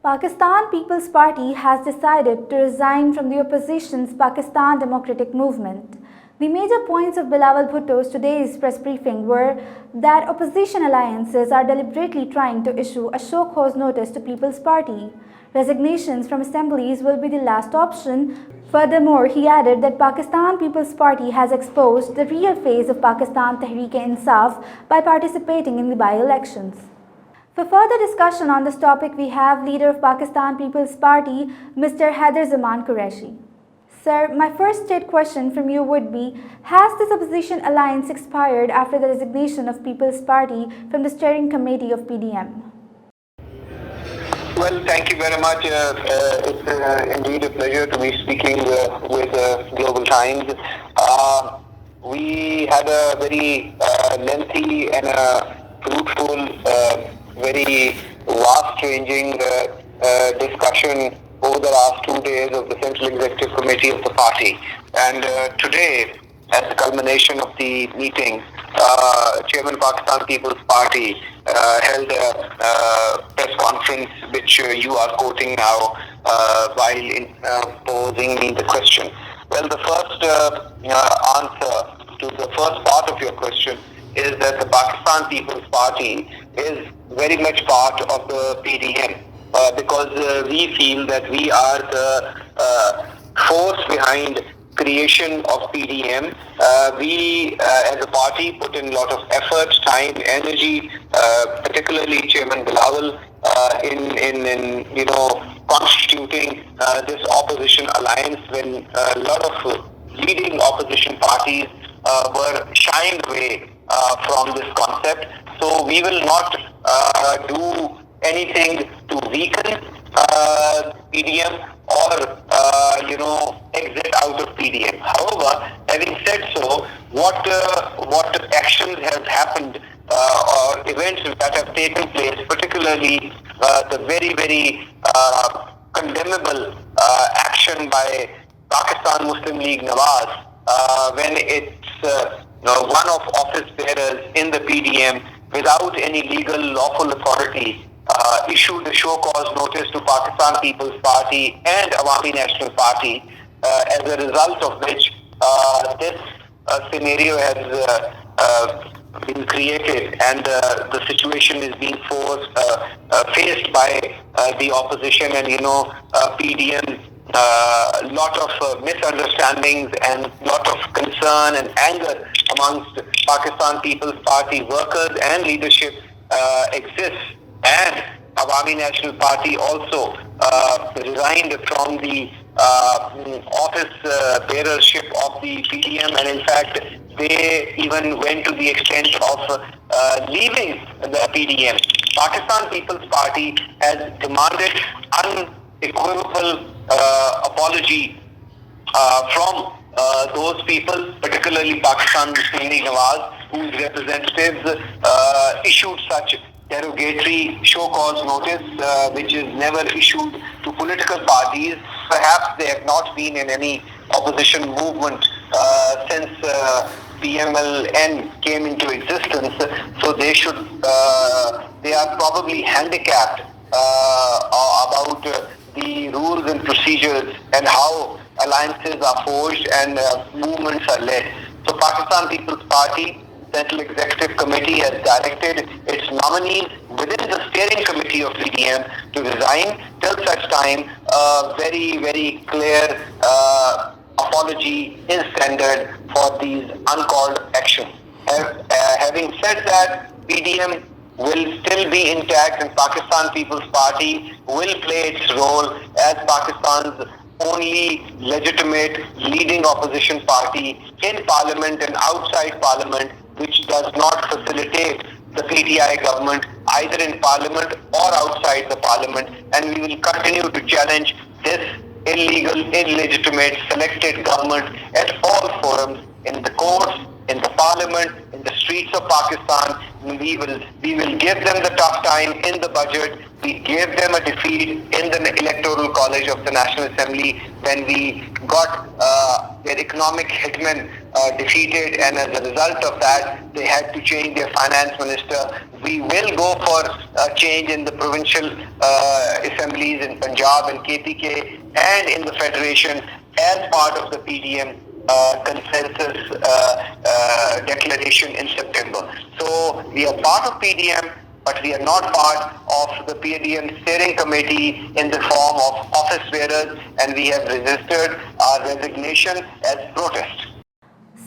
Pakistan People's Party has decided to resign from the opposition's Pakistan Democratic Movement. The major points of Bilawal Bhutto's today's press briefing were that opposition alliances are deliberately trying to issue a show cause notice to People's Party. Resignations from assemblies will be the last option. Furthermore, he added that Pakistan People's Party has exposed the real face of Pakistan Tehreek-e-Insaf by participating in the by-elections. For further discussion on this topic, we have leader of Pakistan People's Party, Mr. Haider Zaman Qureshi. Sir, my first straight question from you would be, has this opposition alliance expired after the resignation of People's Party from the steering committee of PDM? Well, thank you very much. It's indeed a pleasure to be speaking with Global Times. We had a very lengthy and fruitful, very vast-ranging discussion over the last 2 days of the Central Executive Committee of the party. And today, as the culmination of the meeting, Chairman Pakistan People's Party held a press conference which you are quoting now while posing me the question. Well, the first answer to the first part of your question is that the Pakistan People's Party is very much part of the PDM because we feel that we are the force behind creation of PDM. We as a party put in a lot of effort, time, energy, particularly Chairman Bilawal in constituting this opposition alliance when a lot of leading opposition parties were shying away from this concept. So we will not do anything to weaken PDM or exit out of PDM. However, having said so, what actions have happened or events that have taken place, particularly the very, very condemnable action by Pakistan Muslim League Nawaz when it's one of office bearers in the PDM without any legal lawful authority issued a show cause notice to Pakistan People's Party and Awami National Party, as a result of which this scenario has been created and the situation is being faced by the opposition and PDM. Lot of misunderstandings and lot of concern and anger amongst Pakistan People's Party workers and leadership exists, and Awami National Party also resigned from the office bearership of the PDM, and in fact they even went to the extent of leaving the PDM. Pakistan People's Party has demanded unequivocal apology from those people, particularly Pakistan Muslim League Nawaz, whose representatives issued such derogatory show cause notice, which is never issued to political parties. Perhaps they have not been in any opposition movement since PMLN came into existence, so they are probably handicapped about the rules and procedures and how alliances are forged and movements are led. So Pakistan People's Party Central Executive Committee has directed its nominees within the steering committee of PDM to resign till such time a very, very clear apology is tendered for these uncalled actions. Having said that, PDM will still be intact and Pakistan People's Party will play its role as Pakistan's only legitimate leading opposition party in Parliament and outside Parliament, which does not facilitate the PTI government either in Parliament or outside the Parliament, and we will continue to challenge this illegal, illegitimate selected government at all forums, in the courts, in the Parliament, in the streets of Pakistan. We will give them the tough time in the budget. We gave them a defeat in the Electoral College of the National Assembly when we got their economic hitmen defeated, and as a result of that, they had to change their finance minister. We will go for a change in the provincial assemblies in Punjab and KPK and in the federation as part of the PDM consensus declaration in September. So we are part of PDM, but we are not part of the PDM steering committee in the form of office bearers, and we have registered our resignation as protest.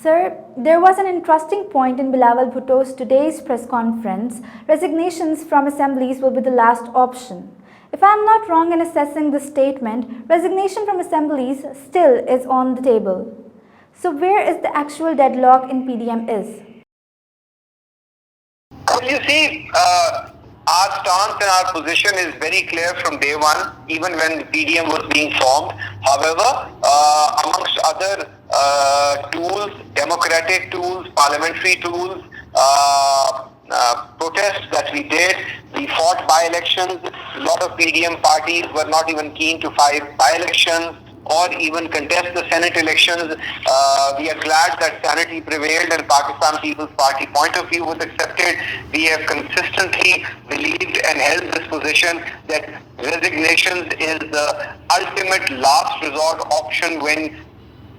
Sir, there was an interesting point in Bilawal Bhutto's today's press conference. Resignations from assemblies will be the last option. If I am not wrong in assessing this statement, resignation from assemblies still is on the table. So where is the actual deadlock in PDM is? Well, you see, our stance and our position is very clear from day one, even when the PDM was being formed. However, amongst other tools, democratic tools, parliamentary tools, protests that we did, we fought by-elections. A lot of PDM parties were not even keen to fight by-elections or even contest the Senate elections. We are glad that sanity prevailed and Pakistan People's Party point of view was accepted. We have consistently believed and held this position that resignations is the ultimate last resort option when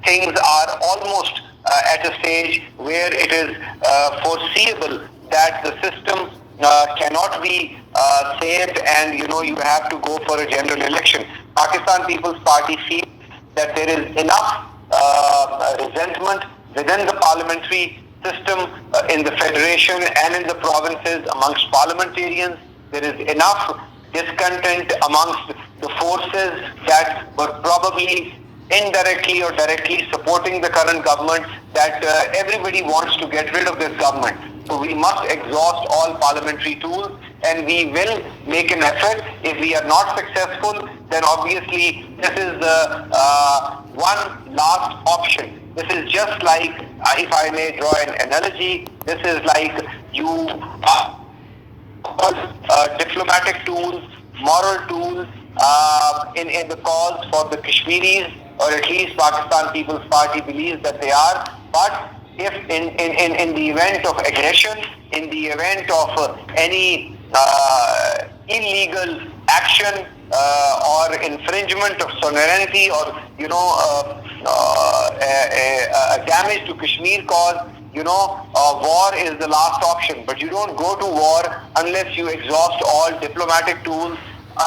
things are almost at a stage where it is foreseeable that the system cannot be saved, and you have to go for a general election. Pakistan People's Party feels that there is enough resentment within the parliamentary system in the federation and in the provinces amongst parliamentarians. There is enough discontent amongst the forces that were probably indirectly or directly supporting the current government, that everybody wants to get rid of this government. So we must exhaust all parliamentary tools, and we will make an effort. If we are not successful, then obviously this is the one last option. This is just like, if I may draw an analogy, this is like you diplomatic tools, moral tools in the cause for the Kashmiris, or at least Pakistan People's Party believes that they are. But if in the event of aggression, in the event of any illegal action or infringement of sovereignty, or a damage to Kashmir cause, war is the last option. But you don't go to war unless you exhaust all diplomatic tools,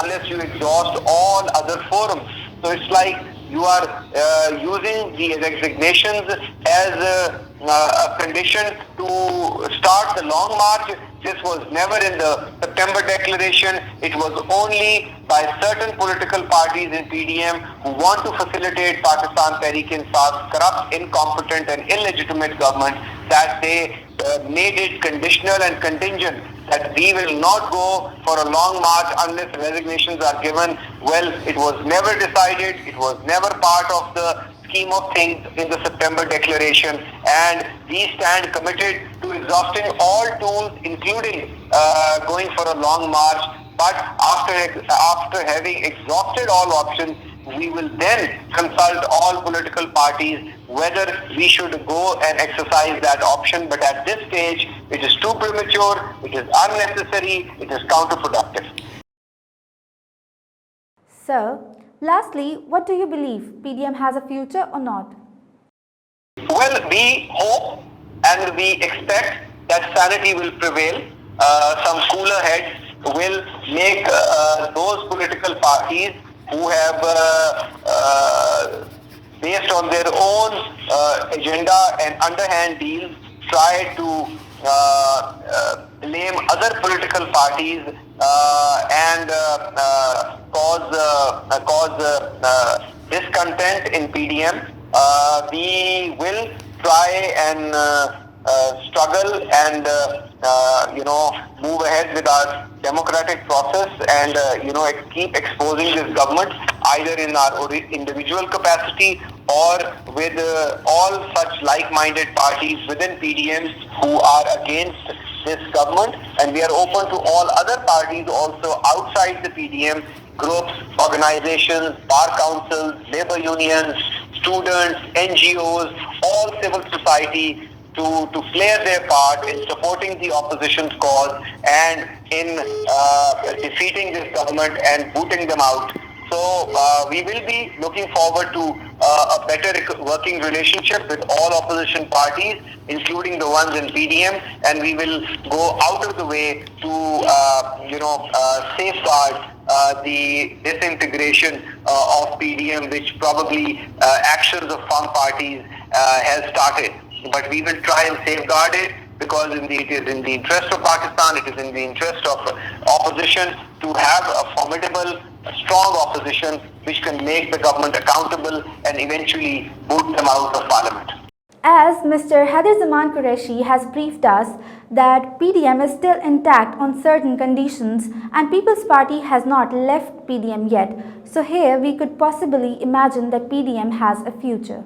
unless you exhaust all other forums. So it's like you are using the resignations as a condition to start the long march. This was never in the September declaration. It was only by certain political parties in PDM who want to facilitate Pakistan Tehreek-e-Insaf's corrupt, incompetent and illegitimate government that they made it conditional and contingent that we will not go for a long march unless resignations are given. Well, it was never decided. It was never part of the scheme of things in the September declaration, and we stand committed to exhausting all tools, including going for a long march. But after having exhausted all options, we will then consult all political parties whether we should go and exercise that option. But at this stage, it is too premature, it is unnecessary, it is counterproductive. Sir, lastly, what do you believe? PDM has a future or not? Well, we hope and we expect that sanity will prevail. Some cooler heads will make those political parties who have, based on their own agenda and underhand deals, try to blame other political parties and cause discontent in PDM. We will try and struggle and move ahead with our democratic process and keep exposing this government either in our individual capacity or with all such like-minded parties within PDM who are against this government. And we are open to all other parties also outside the PDM, groups, organizations, bar councils, labor unions, students, NGOs, all civil society to play their part in supporting the opposition's cause and in defeating this government and booting them out. So we will be looking forward to a better working relationship with all opposition parties, including the ones in PDM, and we will go out of the way to safeguard the disintegration of PDM, which probably actions of some parties has started. But we will try and safeguard it because it is in the interest of Pakistan, it is in the interest of opposition to have a formidable, strong opposition which can make the government accountable and eventually boot them out of parliament. As Mr. Hadir Zaman Qureshi has briefed us that PDM is still intact on certain conditions and People's Party has not left PDM yet. So here we could possibly imagine that PDM has a future.